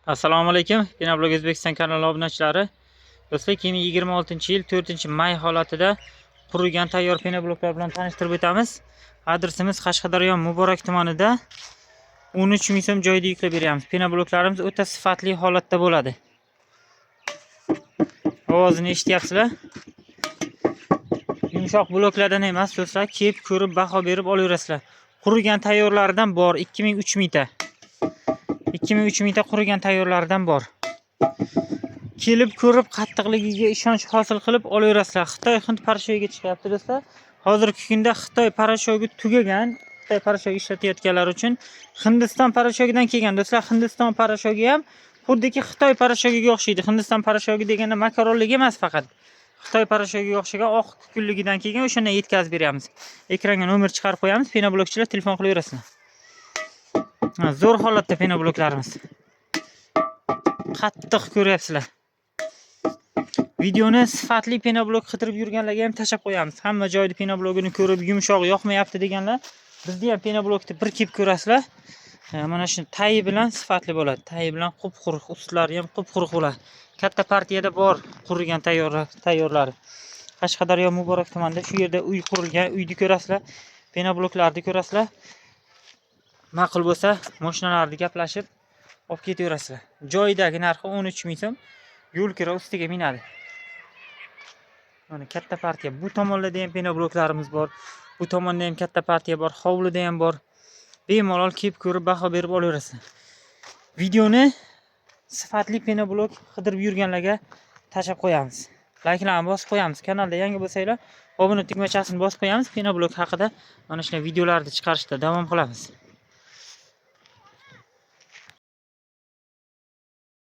Assalomu alaykum. Pinablog O'zbekiston kanali obunachilari. Do'stlar, 2026-yil 4-may holatida qurilgan tayyor pinabloklar bilan tanishtirib o'tamiz. Adresimiz Qashqadaryo Muborak tumanida 13 ming so'm joyda yuklab beramiz. Pinabloklarimiz o'ta sifatli holatda bo'ladi. Ovozini eshityapsizlar? Yumshoq bloklardan emas, do'stlar, kelib ko'rib baho berib olaverasizlar. Qurilgan tayyorlaridan bor 2000-3000 ta. 2000-3000 ta qurilgan tayyorlaridan bor. Kelib ko'rib qattiqligiga ishonch hosil qilib olaverasizlar. Xitoy Hind parashogiga chiqyapti do'stlar. Hozirgi kunda Xitoy parashogi tugagan. Xitoy parashogi ishlatayotganlar uchun Hindiston parashogidan kelgan do'stlar. Hindiston parashogi ham xuddiki Xitoy parashogiga o'xshaydi. Hindiston parashogi deganda makaronligi emas faqat. Xitoy parashogiga o'xshagan oq kukunligidan kelgan, o'shani yetkazib beramiz. Ekranga nomer chiqarib qo'yamiz. Pinablokchilar telefon qilaverasizlar. Zo'r holatda pinabloklarimiz. Qattiq ko'ryapsizlar. Videoni sifatli pinablok qidirib yurganlarga ham tashab qo'yamiz. Hamma joyda pinablogini ko'rib yumshoq yoqmayapti deganlar, bizda ham pinablokni bir kelib ko'rasizlar. Mana shu tayi bilan sifatli bo'ladi. Tayi bilan qup-quruq, ustlari ham qup-quruq bo'ladi. Katta partiyada bor qurilgan tayyorlari. Qashqadaryo Muborak tumanida shu yerda uy qurilgan, uyni ko'rasizlar. Pinabloklarni ko'rasizlar. Ma'qul bo'lsa, mashinalarni gaplashib olib ketaverasizlar. Joyidagi narxi 13 ming so'm. Yo'l kira ustiga minadi. Mana katta partiya. Bu tomonlarda ham pinabloklarimiz bor. Bu tomonda ham katta partiya bor. Hovlida ham bor. Bemalol kelib ko'rib baho berib olaverasizlar. Videoni sifatli pinablok qidirib yurganlarga tashab qo'yamiz. Likelarni bosib qo'yamiz. Kanalda yangi bo'lsanglar, obuna tugmachasini bosib qo'yamiz. Pinablok haqida mana shunday videolarni chiqarishda davom qilamiz.